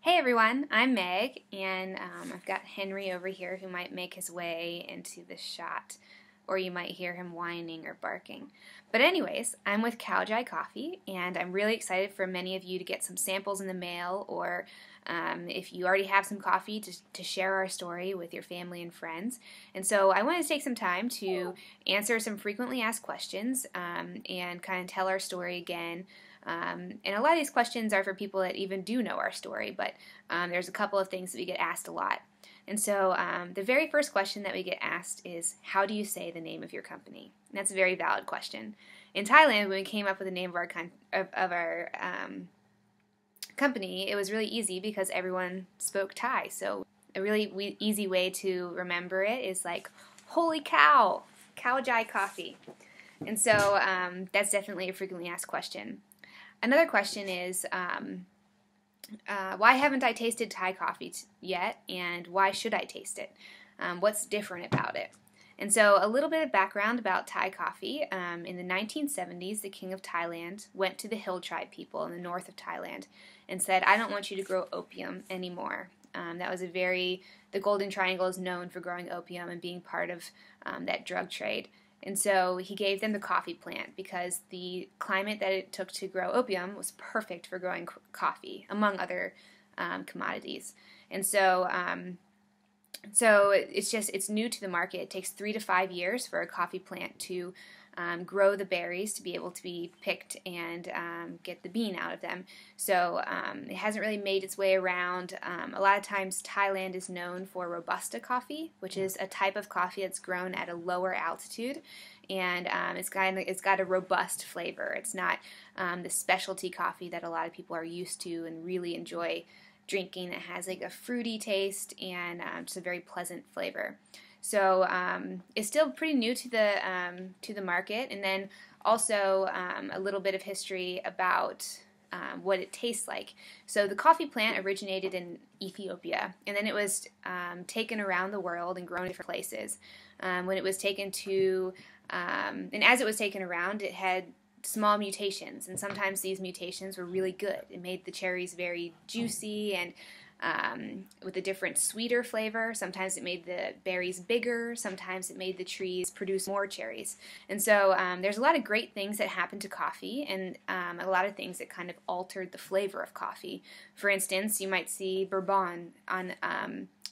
Hey everyone, I'm Meg, and I've got Henry over here who might make his way into the shot, or you might hear him whining or barking. But anyways, I'm with Cowjai Coffee, and I'm really excited for many of you to get some samples in the mail, or if you already have some coffee, to share our story with your family and friends. And so I wanted to take some time to answer some frequently asked questions and kind of tell our story again. And a lot of these questions are for people that even do know our story, but there's a couple of things that we get asked a lot. And so the very first question that we get asked is, how do you say the name of your company? And that's a very valid question. In Thailand, when we came up with the name of our company, it was really easy because everyone spoke Thai. So a really easy way to remember it is like, holy cow, Cowjai Coffee. And so that's definitely a frequently asked question. Another question is, why haven't I tasted Thai coffee yet, and why should I taste it? What's different about it? And so a little bit of background about Thai coffee. In the 1970s, the king of Thailand went to the Hill tribe people in the north of Thailand and said, I don't want you to grow opium anymore. The Golden Triangle is known for growing opium and being part of that drug trade. And so he gave them the coffee plant because the climate that it took to grow opium was perfect for growing coffee, among other commodities. And so it's new to the market. It takes 3 to 5 years for a coffee plant to grow the berries to be able to be picked and get the bean out of them. So it hasn't really made its way around. A lot of times Thailand is known for Robusta coffee, which is a type of coffee that's grown at a lower altitude, and it's got a robust flavor. It's not the specialty coffee that a lot of people are used to and really enjoy drinking. It has like a fruity taste and just a very pleasant flavor. So it's still pretty new to the market, and then also a little bit of history about what it tastes like. So the coffee plant originated in Ethiopia, and then it was taken around the world and grown in different places. When it was taken to, and as it was taken around, it had small mutations, and sometimes these mutations were really good. It made the cherries very juicy and with a different sweeter flavor. Sometimes it made the berries bigger, sometimes it made the trees produce more cherries. And so there's a lot of great things that happened to coffee, and a lot of things that kind of altered the flavor of coffee. For instance, you might see bourbon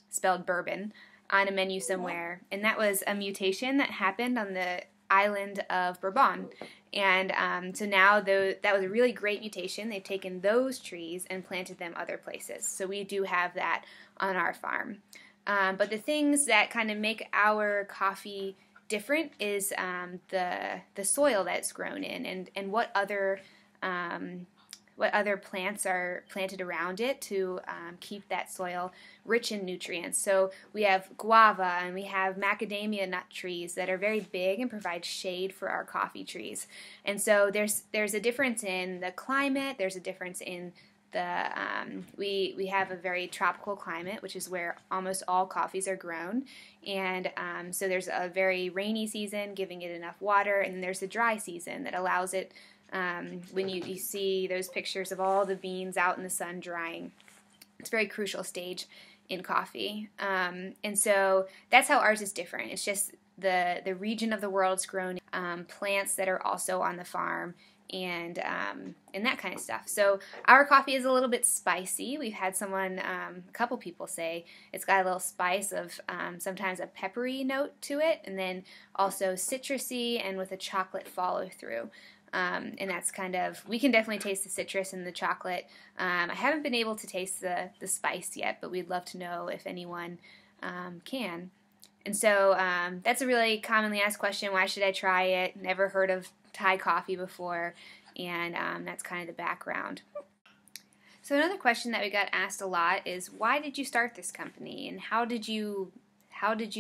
spelled bourbon on a menu somewhere, and that was a mutation that happened on the island of Bourbon. And so now that was a really great mutation. They've taken those trees and planted them other places. So we do have that on our farm. But the things that kind of make our coffee different is the soil that it's grown in, and what other plants are planted around it to keep that soil rich in nutrients. So we have guava and we have macadamia nut trees that are very big and provide shade for our coffee trees. And so there's a difference in the climate. There's a difference in we have a very tropical climate, which is where almost all coffees are grown. And so there's a very rainy season, giving it enough water, and then there's the dry season that allows it. When you see those pictures of all the beans out in the sun drying, it's a very crucial stage in coffee. And so that's how ours is different. It's just the region of the world it's grown, plants that are also on the farm, and that kind of stuff. So our coffee is a little bit spicy. We've had a couple people say it's got a little spice of sometimes a peppery note to it, and then also citrusy and with a chocolate follow through. And that's we can definitely taste the citrus and the chocolate. I haven't been able to taste the spice yet, but we'd love to know if anyone can. And so that's a really commonly asked question. Why should I try it? Never heard of Thai coffee before, and that's kind of the background. So another question that we got asked a lot is, why did you start this company, and how did you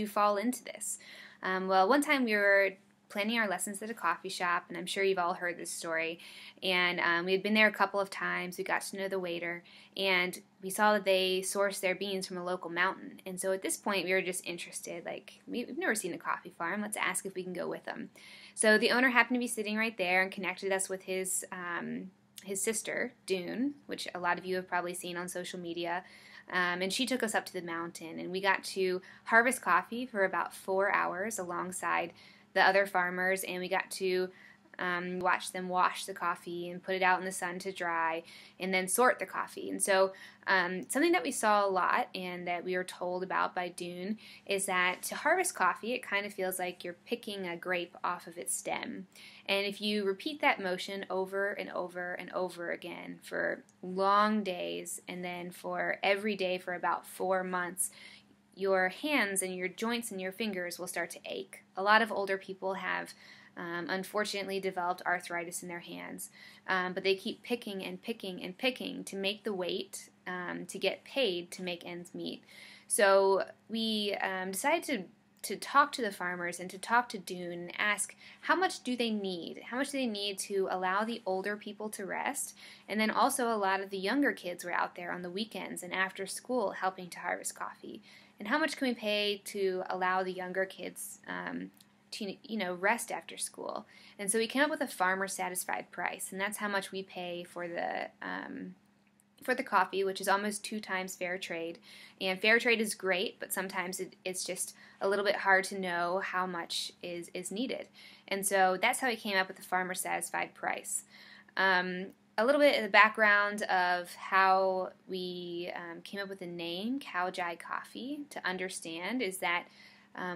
fall into this? Well, one time we were planning our lessons at a coffee shop, and I'm sure you've all heard this story, and we had been there a couple of times. We got to know the waiter, and we saw that they sourced their beans from a local mountain. And so at this point we were just interested, like, we've never seen a coffee farm, let's ask if we can go with them. So the owner happened to be sitting right there and connected us with his his sister, Dune, which a lot of you have probably seen on social media. And she took us up to the mountain, and we got to harvest coffee for about 4 hours alongside the other farmers, and we got to watch them wash the coffee and put it out in the sun to dry and then sort the coffee. And so something that we saw a lot and that we were told about by Dune is that to harvest coffee, it kind of feels like you're picking a grape off of its stem. And if you repeat that motion over and over and over again for long days, and then for every day for about 4 months, your hands and your joints and your fingers will start to ache. A lot of older people have unfortunately developed arthritis in their hands, but they keep picking and picking and picking to make the weight to get paid to make ends meet. So we decided to talk to the farmers and to talk to Dune and ask how much do they need? How much do they need to allow the older people to rest? And then also a lot of the younger kids were out there on the weekends and after school helping to harvest coffee. And how much can we pay to allow the younger kids to rest after school? And so we came up with a farmer satisfied price, and that's how much we pay for the coffee, which is almost 2 times fair trade. And fair trade is great, but sometimes it's just a little bit hard to know how much is needed. And so that's how we came up with the farmer satisfied price. A little bit of the background of how we came up with the name Kaljai Coffee to understand is that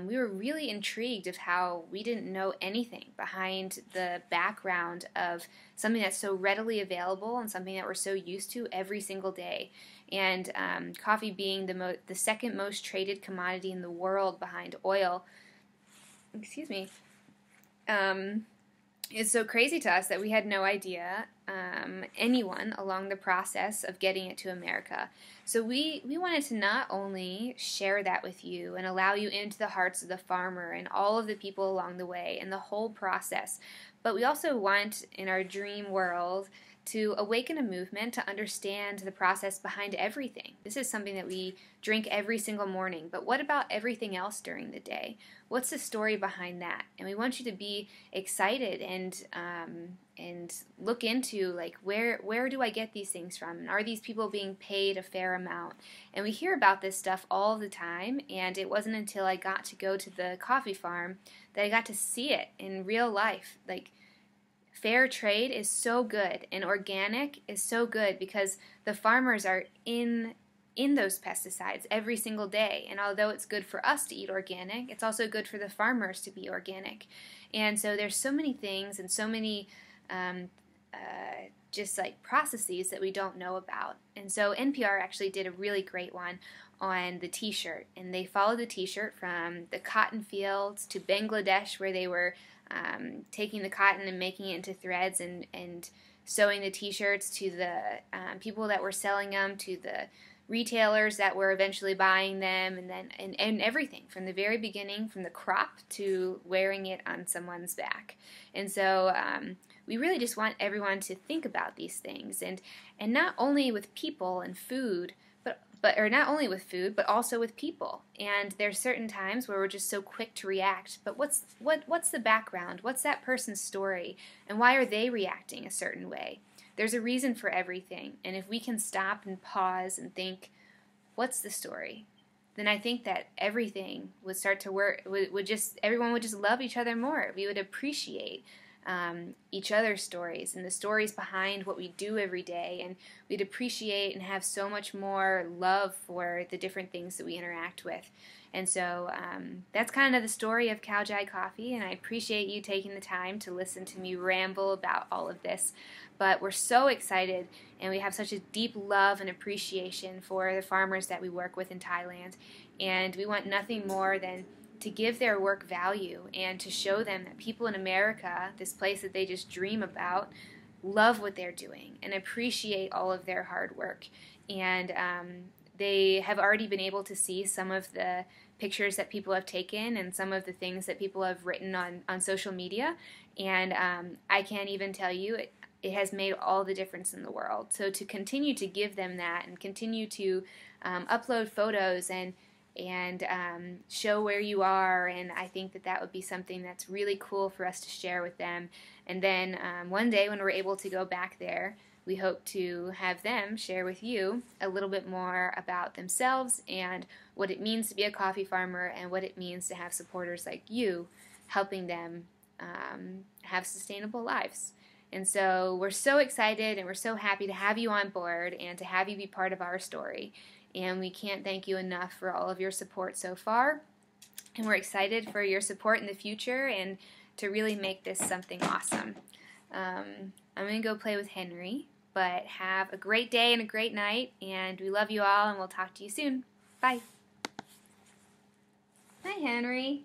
we were really intrigued of how we didn't know anything behind the background of something that's so readily available and something that we're so used to every single day. And coffee being the second most traded commodity in the world behind oil, it's so crazy to us that we had no idea anyone along the process of getting it to America. So we wanted to not only share that with you and allow you into the hearts of the farmer and all of the people along the way and the whole process, but we also want in our dream world to awaken a movement to understand the process behind everything. This is something that we drink every single morning, but what about everything else during the day? What's the story behind that? And we want you to be excited and look into, like, where do I get these things from? And are these people being paid a fair amount? And we hear about this stuff all the time, and it wasn't until I got to go to the coffee farm that I got to see it in real life. Like, fair trade is so good, and organic is so good because the farmers are in those pesticides every single day. And although it's good for us to eat organic, it's also good for the farmers to be organic. And so there's so many things and so many just like processes that we don't know about. And so NPR actually did a really great one on the t-shirt, and they followed the t-shirt from the cotton fields to Bangladesh, where they were taking the cotton and making it into threads and sewing the t-shirts, to the people that were selling them, to the retailers that were eventually buying them, and everything from the very beginning, from the crop to wearing it on someone's back. And so we really just want everyone to think about these things, and not only with people and food, but not only with food, but also with people. And there's certain times where we're just so quick to react. But what's the background? What's that person's story? And why are they reacting a certain way? There's a reason for everything. And if we can stop and pause and think, what's the story? Then I think that everything would start to work. Everyone would just love each other more. We would appreciate each other's stories and the stories behind what we do every day, and we'd appreciate and have so much more love for the different things that we interact with. And so that's kind of the story of Kaljai Coffee, and I appreciate you taking the time to listen to me ramble about all of this. But we're so excited, and we have such a deep love and appreciation for the farmers that we work with in Thailand, and we want nothing more than to give their work value and to show them that people in America, this place that they just dream about, love what they're doing and appreciate all of their hard work. And they have already been able to see some of the pictures that people have taken and some of the things that people have written on social media. And I can't even tell you, it has made all the difference in the world. So to continue to give them that and continue to upload photos and show where you are, and I think that would be something that's really cool for us to share with them. And then one day when we're able to go back there, we hope to have them share with you a little bit more about themselves and what it means to be a coffee farmer and what it means to have supporters like you helping them have sustainable lives. And so we're so excited and we're so happy to have you on board and to have you be part of our story. And we can't thank you enough for all of your support so far. And we're excited for your support in the future and to really make this something awesome. I'm going to go play with Henry, but have a great day and a great night, and we love you all, and we'll talk to you soon. Bye. Hi, Henry.